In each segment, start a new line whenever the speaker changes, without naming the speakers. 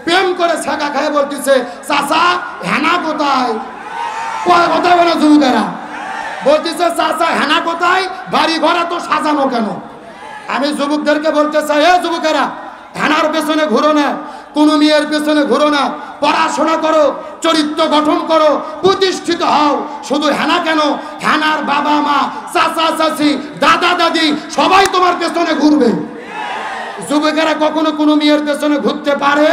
প্রেম করে ছাকা খায় বলতেছে চাচা হেনা কোথায়? কোথায় বলে যুবকেরা বলতেছে চাচা হেনা কোথায়, বাড়ি ঘর তো সাজানো কেন? আমি যুবকদেরকে বলতে চাই, এ যুবকেরা, হেনার পেছনে ঘুরো না, কোন মেয়ের পেছনে ঘুরো না, পড়াশোনা করো, চরিত্র গঠন করো, প্রতিষ্ঠিত হও। শুধু হেনা কেন, হেনার বাবা মা, চাচা চাচি, দাদা দাদি সবাই তোমার পেছনে ঘুরবে। যুবকেরা কখনো কোনো মেয়ের পেছনে ঘুরতে পারে?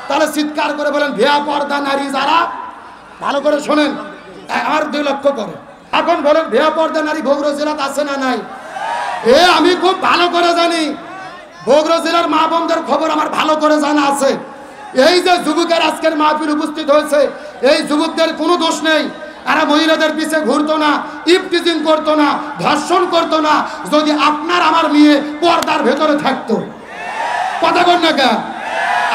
তাহলে চিৎকার করে বলেন বেয়া পর্দা নারী যারা, ভালো করে শোনেন, আর 2 লক্ষ করে। এখন বলেন বেয়া পর্দা নারী বগুড়া জেলাতে আছে না নাই? আমি খুব ভালো করে জানি, বগুড়া জেলার মা বোনদের খবর আমার ভালো করে জানা আছে। এই যে যুবকের আজকের মাহফিল উপস্থিত হয়েছে, এই যুবকদের কোনো দোষ নেই। এরা মহিলাদের পিছে ঘুরতো না, ইফটিজিং করতো না, ধর্ষণ করতো না, যদি আপনার আমার মেয়ে পর্দার ভেতরে থাকতো। কথা বল না কেন?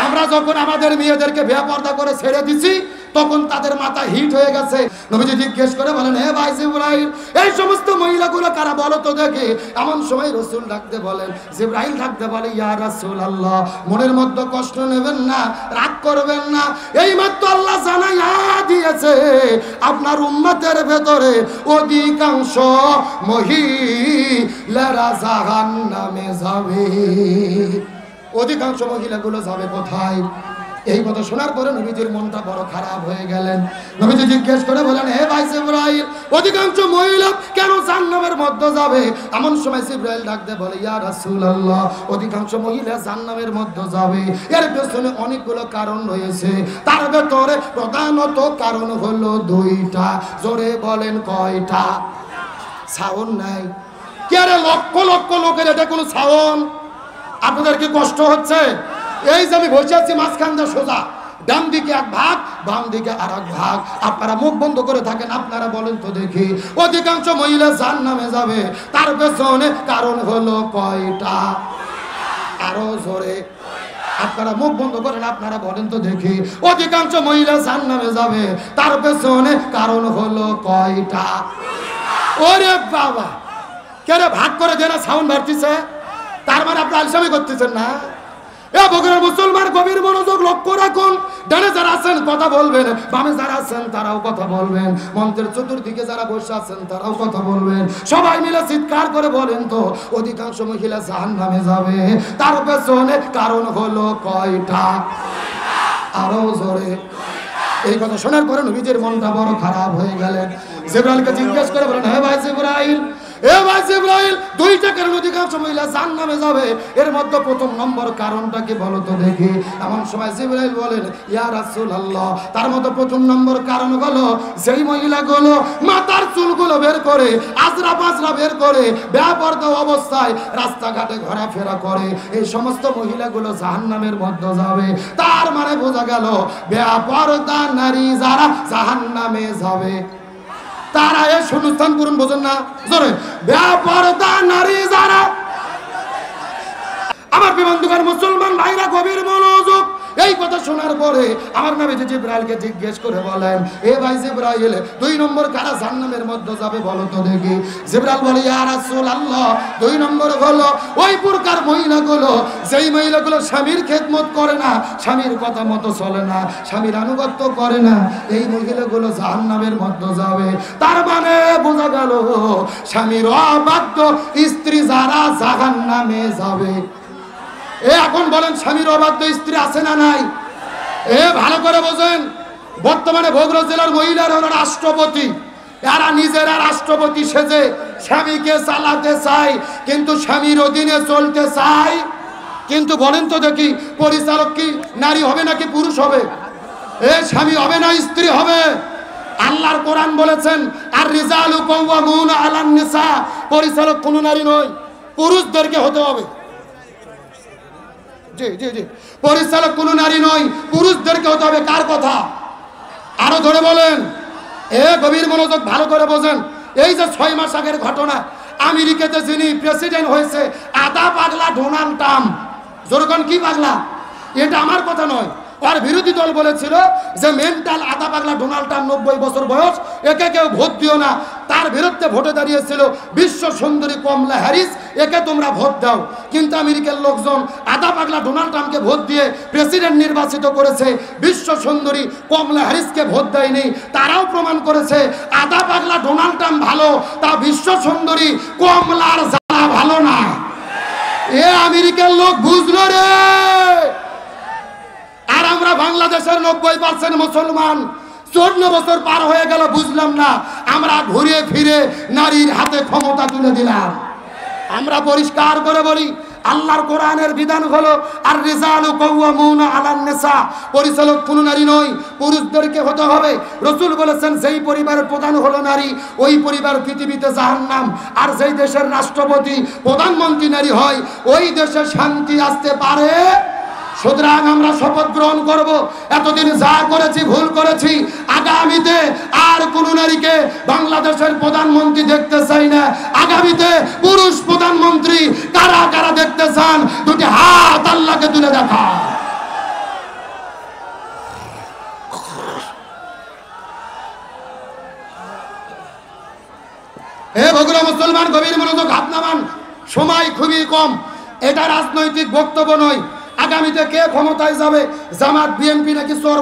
আমরা যখন আমাদের মেয়েদেরকে বেপর্দা করে ছেড়ে দিছি, তখন তাদের মাথা হিট হয়ে গেছে। নবীজি জিজ্ঞেস করে বলেন, হে ভাই জিবরাইল, এই সমস্ত মহিলাগুলো কারা বলো তো দেখি। এমন সময় রাসূল ডাকতে বলেন, জিবরাইল ডাকতে বলে, ইয়া রাসূলুল্লাহ, মনের মধ্যে কষ্ট নেবেন না, রাগ করবেন না। এইমাত্র আল্লাহ জানাইয়া দিয়েছে আপনার উম্মতের ভেতরে অধিকাংশ মহিলারা জাহান্নামে যাবে। অধিকাংশ মহিলাগুলো যাবে কোথায়? এই কথা শোনার পরে নবীজির মনটা বড় খারাপ হয়ে গেলেন। নবীজি জিজ্ঞেস করে বলেন, হে ভাই জিবরাইল, অধিকাংশ মহিলা কেন জাহান্নামের মধ্যে যাবে? এমন সময় জিবরাইল ডাকতে বলে, ইয়া রাসূলুল্লাহ, অধিকাংশ মহিলা জাহান্নামের মধ্যে যাবে, এর পেছনে অনেকগুলো কারণ রয়েছে। তার ভেতরে প্রধানত কারণ হলো 2টা। জোরে বলেন কয়টা? সাউন্ড নাই কে রে? লক্ষ লক্ষ লোকের এটা কোনো সাউন্ড? আপনাদের কি কষ্ট হচ্ছে? এই যে আমি বসে আছি মাঝখান দিয়ে সোজা, ডান দিকে এক ভাগ, বাম দিকে আর এক ভাগ, আপনারা মুখ বন্ধ করে থাকেন। আপনারা বলেন তো দেখি, অধিকাংশ মহিলা জাহান্নামে যাবে, তার পেছনে কারণ হলো কয়টা? আরো জোরে, আপনারা মুখ বন্ধ করেন, আপনারা বলেন তো দেখি, অধিকাংশ মহিলা জাহান্নামে যাবে, তার পেছনে কারণ হলো কয়টা? ওরে বাবা, কে রে ভাগ করে দেনা সাউন্ড বাড়তিছে? তার মানে আপনি আলসামি করতেছেন না? এ বগুড়ার মুসলমান গভীর মনোযোগ লক্ষ্য রাখুন। ডানে যারা আছেন কথা বলবেন, বামে যারা আছেন তারাও কথা বলবেন, মন্ত্রের চতুর্দিকে যারা বসে আছেন তারাও কথা বলবেন। সবাই মিলে চিৎকার করে বলেন তো, অধিকাংশ মহিলা জাহান্নামে যাবে, তার পেছনে কারণ হলো কয়টা? আরো জোরে। এই কথা শোনার পরে নবীজির মনটা বড় খারাপ হয়ে গেলেন। জিবরাইলকে জিজ্ঞেস করে বলেন, হে ভাই জিবরাইল, এ ভাই জিবরাইল, 2টা কারণ অধিকাংশ মহিলা জাহান্নামে যাবে, এর মধ্যে প্রথম নম্বর কারণটা কি বলো তো দেখি। এমন সময় জিবরাইল বলেন, ইয়া রাসূলুল্লাহ, তার মধ্যে প্রথম নম্বর কারণ হলো সেই মহিলাগুলো মাথার চুলগুলো বের করে, আজরা পাজরা বের করে, বেপরদা অবস্থায় রাস্তাঘাটে ঘোরাফেরা করে, এই সমস্ত মহিলাগুলো জাহান্নামের মধ্যে যাবে। তার মানে বোঝা গেল বেপরদা নারী যারা জাহান্নামে যাবে, তারা এই শূন্যস্থান পূরণ বোঝেন না? জোরে, বেপরদা নারী যারা। আমার বিবন্ধুকার মুসলমান ভাইরা গভীর মনোযোগ। এই কথা শোনার পরে আমার নবীজি জিবরাইলকে জিজ্ঞেস করে বলেন, এ ভাই জিবরাইল, 2 নম্বর কারা জাহান্নামের মধ্যে যাবে বলো তো দেখি। জিবরাইল বলে, ইয়া রাসূলুল্লাহ, 2 নম্বর হলো ওই প্রকার মহিলাগুলো, যেই মহিলাগুলো স্বামীর খেদমত করে না, স্বামীর কথা মতো চলে না, স্বামীর আনুগত্য করে না, এই মহিলাগুলো জাহান্নামের মধ্যে যাবে। তার মানে বোঝা গেল স্বামীর অবাধ্য স্ত্রী যারা জাহান্নামে যাবে। এখন বলেন, স্বামীর অবাধ্য স্ত্রী আছে না নাই? ভালো করে বোঝেন, বর্তমানে বগুড়া জেলার মহিলারা হলো রাষ্ট্রপতি। এরা নিজেরা রাষ্ট্রপতি সেজে স্বামীকে চালাতে চায়, কিন্তু স্বামীর অধীনে চলতে চায়। কিন্তু বলেন তো দেখি, পরিচালক কি নারী হবে নাকি পুরুষ হবে? স্বামী হবে না স্ত্রী হবে? আল্লাহর কোরআন বলেছেন, আর রিজালু কাওয়ামুনা আলান নিসা, পরিচালক কোন নারী নয়, পুরুষদেরকে হতে হবে। জি জি জি, পরিচালক কোন নারী নয়, পুরুষদেরকে হতে হবে। কার কথা? আরো ধরে বলেন। গভীর মনোযোগ, ভালো করে বোঝেন। এই যে 6 মাস আগের ঘটনা, আমেরিকাতে যিনি প্রেসিডেন্ট হয়েছে, আদা পাগলা ডোনাল্ড ট্রাম্প। যেরকম কি পাগলা, এটা আমার কথা নয়, আর বিরোধী দল বলেছিল যে মেন্টাল আধা পাগলা ডোনাল্ড ট্রাম্প 90 বছর বয়স, একে কেউ ভোট দিও না। তার বিরুদ্ধে ভোটে দাঁড়িয়েছিল বিশ্ব সুন্দরী কমলা হ্যারিস, একে তোমরা ভোট দাও। কিন্তু আমেরিকার লোকজন আধা পাগলা ডোনাল্ড ট্রাম্পকে ভোট দিয়ে প্রেসিডেন্ট নির্বাচিত করেছে, বিশ্ব সুন্দরী কমলা হ্যারিসকে ভোট দেয়নি। তারাও প্রমাণ করেছে আধা পাগলা ডোনাল্ড ট্রাম্প ভালো, তা বিশ্ব সুন্দরী কমলার জ্বালা ভালো না। এ আমেরিকার লোক বুঝলো রে। আর আমরা বাংলাদেশের 90% মুসলমান, 14 বছর পার হয়ে গেল, বুঝলাম না। আমরা ঘুরে ফিরে নারীর হাতে ক্ষমতা তুলে দিলাম। আমরা পরিষ্কার করে বলি, আল্লাহর কোরআনের বিধান হলো আর রিজালু কাওয়ামুনা আলান নিসা, পরিচালক কোনো নারী নয়, পুরুষদেরকে হতে হবে। রাসূল বলেছেন যেই পরিবারের প্রধান হলো নারী, ওই পরিবার পৃথিবীতে জাহান্নাম। আর যেই দেশের রাষ্ট্রপতি প্রধানমন্ত্রী নারী হয়, ওই দেশে শান্তি আসতে পারে। সুতরাং আমরা শপথ গ্রহণ করব, এতদিন যা করেছি ভুল করেছি, আগামীতে আর কোন নারীকে বাংলাদেশের প্রধানমন্ত্রী দেখতে চাই না। আগামীতে পুরুষ প্রধানমন্ত্রী কারা কারা দেখতে চান, দুটি হাত আল্লাহকে তুলে দেখা। হে ভগরা মুসলমান, গভীর মনোযোগ, হাত নামান, সময় খুবই কম। এটা রাজনৈতিক বক্তব্য নয়। আগামীতে কে ক্ষমতায় যাবে, জামাত বিএনপি নাকি চোর